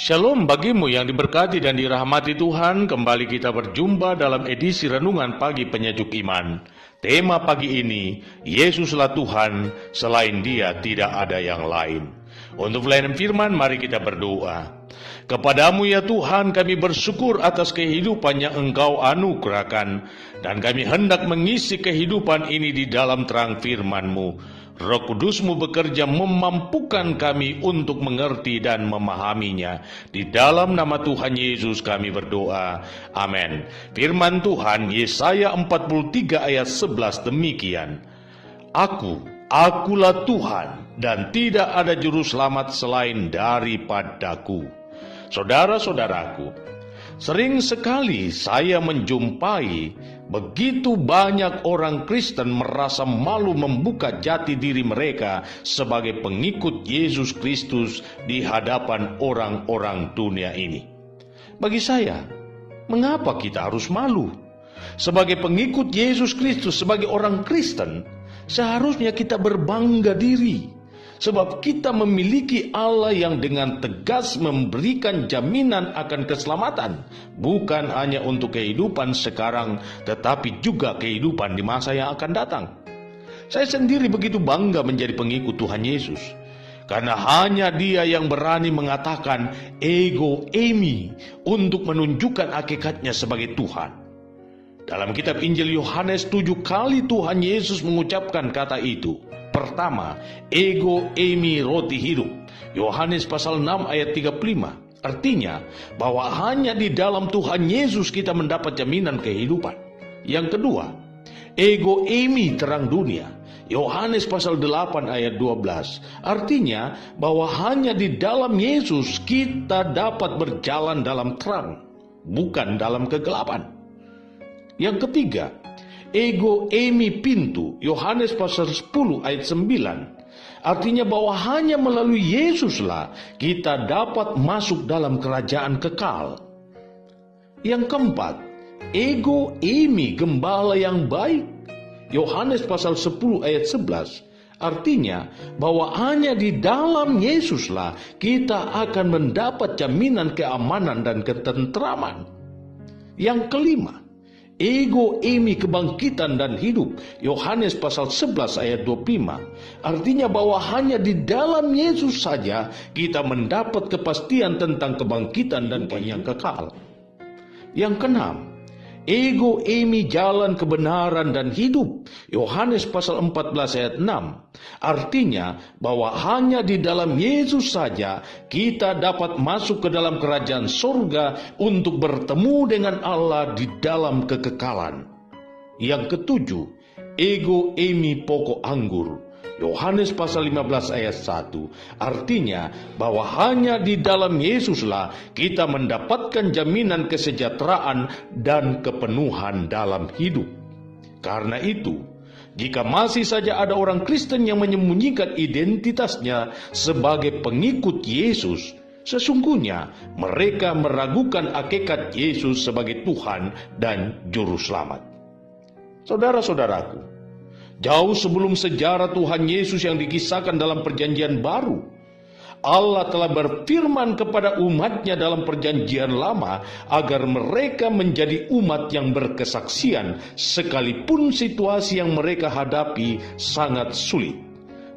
Shalom bagimu yang diberkati dan dirahmati Tuhan. Kembali kita berjumpa dalam edisi Renungan Pagi Penyejuk Iman. Tema pagi ini, Yesuslah Tuhan, selain Dia tidak ada yang lain. Untuk pelayanan firman, mari kita berdoa. Kepadamu ya Tuhan, kami bersyukur atas kehidupan yang Engkau anugerahkan, dan kami hendak mengisi kehidupan ini di dalam terang firman-Mu. Roh Kudus-Mu bekerja memampukan kami untuk mengerti dan memahaminya. Di dalam nama Tuhan Yesus kami berdoa. Amin. Firman Tuhan Yesaya 43 ayat 11 demikian. Akulah Tuhan, dan tidak ada juru selamat selain daripadaku. Saudara-saudaraku, sering sekali saya menjumpai begitu banyak orang Kristen merasa malu membuka jati diri mereka sebagai pengikut Yesus Kristus di hadapan orang-orang dunia ini. Bagi saya, mengapa kita harus malu? Sebagai pengikut Yesus Kristus, sebagai orang Kristen, seharusnya kita berbangga diri. Sebab kita memiliki Allah yang dengan tegas memberikan jaminan akan keselamatan. Bukan hanya untuk kehidupan sekarang, tetapi juga kehidupan di masa yang akan datang. Saya sendiri begitu bangga menjadi pengikut Tuhan Yesus. Karena hanya Dia yang berani mengatakan ego eimi untuk menunjukkan hakikatnya sebagai Tuhan. Dalam kitab Injil Yohanes 7 kali Tuhan Yesus mengucapkan kata itu. Pertama, ego eimi roti hidup. Yohanes pasal 6 ayat 35. Artinya bahwa hanya di dalam Tuhan Yesus kita mendapat jaminan kehidupan. Yang kedua, ego eimi terang dunia. Yohanes pasal 8 ayat 12. Artinya bahwa hanya di dalam Yesus kita dapat berjalan dalam terang, bukan dalam kegelapan. Yang ketiga, ego eimi pintu. Yohanes pasal 10 ayat 9. Artinya bahwa hanya melalui Yesuslah kita dapat masuk dalam kerajaan kekal. Yang keempat, ego eimi gembala yang baik. Yohanes pasal 10 ayat 11. Artinya bahwa hanya di dalam Yesuslah kita akan mendapat jaminan keamanan dan ketentraman. Yang kelima, ego eimi kebangkitan dan hidup. Yohanes pasal 11 ayat 25. Artinya bahwa hanya di dalam Yesus saja kita mendapat kepastian tentang kebangkitan dan yang kekal. Yang keenam, ego eimi jalan kebenaran dan hidup. Yohanes pasal 14 ayat 6. Artinya bahwa hanya di dalam Yesus saja kita dapat masuk ke dalam kerajaan surga untuk bertemu dengan Allah di dalam kekekalan. Yang ketujuh, ego eimi pokok anggur. Yohanes pasal 15 ayat 1. Artinya bahwa hanya di dalam Yesuslah kita mendapatkan jaminan kesejahteraan dan kepenuhan dalam hidup. Karena itu, jika masih saja ada orang Kristen yang menyembunyikan identitasnya sebagai pengikut Yesus, sesungguhnya mereka meragukan hakikat Yesus sebagai Tuhan dan Juru Selamat. Saudara-saudaraku, jauh sebelum sejarah Tuhan Yesus yang dikisahkan dalam Perjanjian Baru, Allah telah berfirman kepada umatnya dalam Perjanjian Lama agar mereka menjadi umat yang berkesaksian sekalipun situasi yang mereka hadapi sangat sulit.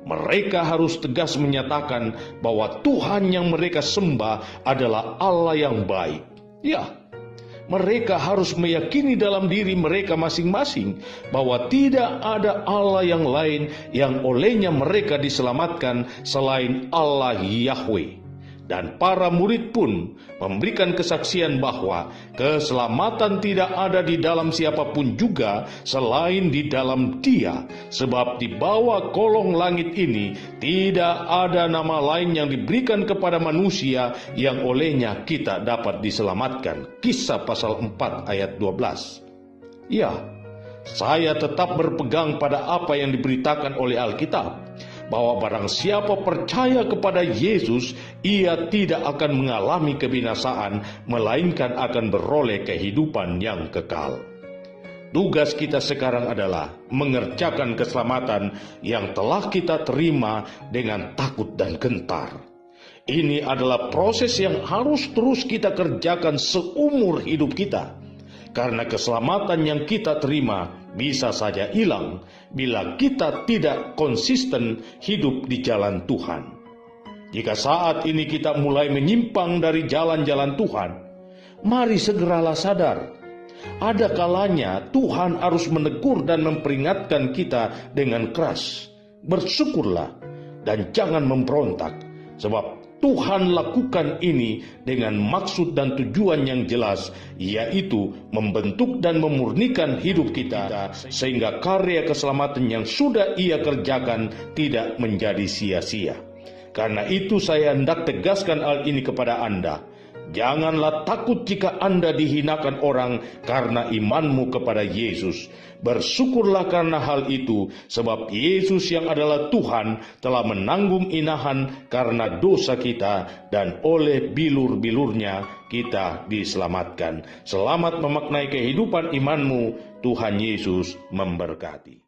Mereka harus tegas menyatakan bahwa Tuhan yang mereka sembah adalah Allah yang baik. Ya, mereka harus meyakini dalam diri mereka masing-masing bahwa tidak ada Allah yang lain yang olehnya mereka diselamatkan selain Allah Yahweh. Dan para murid pun memberikan kesaksian bahwa keselamatan tidak ada di dalam siapapun juga selain di dalam Dia. Sebab di bawah kolong langit ini tidak ada nama lain yang diberikan kepada manusia yang olehnya kita dapat diselamatkan. Kisah pasal 4 ayat 12. Ya, saya tetap berpegang pada apa yang diberitakan oleh Alkitab, bahwa barang siapa percaya kepada Yesus, ia tidak akan mengalami kebinasaan, melainkan akan beroleh kehidupan yang kekal. Tugas kita sekarang adalah mengerjakan keselamatan yang telah kita terima dengan takut dan gentar. Ini adalah proses yang harus terus kita kerjakan seumur hidup kita. Karena keselamatan yang kita terima bisa saja hilang bila kita tidak konsisten hidup di jalan Tuhan. Jika saat ini kita mulai menyimpang dari jalan-jalan Tuhan, mari segeralah sadar. Ada kalanya Tuhan harus menegur dan memperingatkan kita dengan keras. Bersyukurlah dan jangan memberontak, sebab Tuhan lakukan ini dengan maksud dan tujuan yang jelas, yaitu membentuk dan memurnikan hidup kita, sehingga karya keselamatan yang sudah Ia kerjakan tidak menjadi sia-sia. Karena itu saya hendak tegaskan hal ini kepada Anda. Janganlah takut jika Anda dihinakan orang karena imanmu kepada Yesus. Bersyukurlah karena hal itu, sebab Yesus yang adalah Tuhan telah menanggung inahan karena dosa kita, dan oleh bilur-bilurnya kita diselamatkan. Selamat memaknai kehidupan imanmu. Tuhan Yesus memberkati.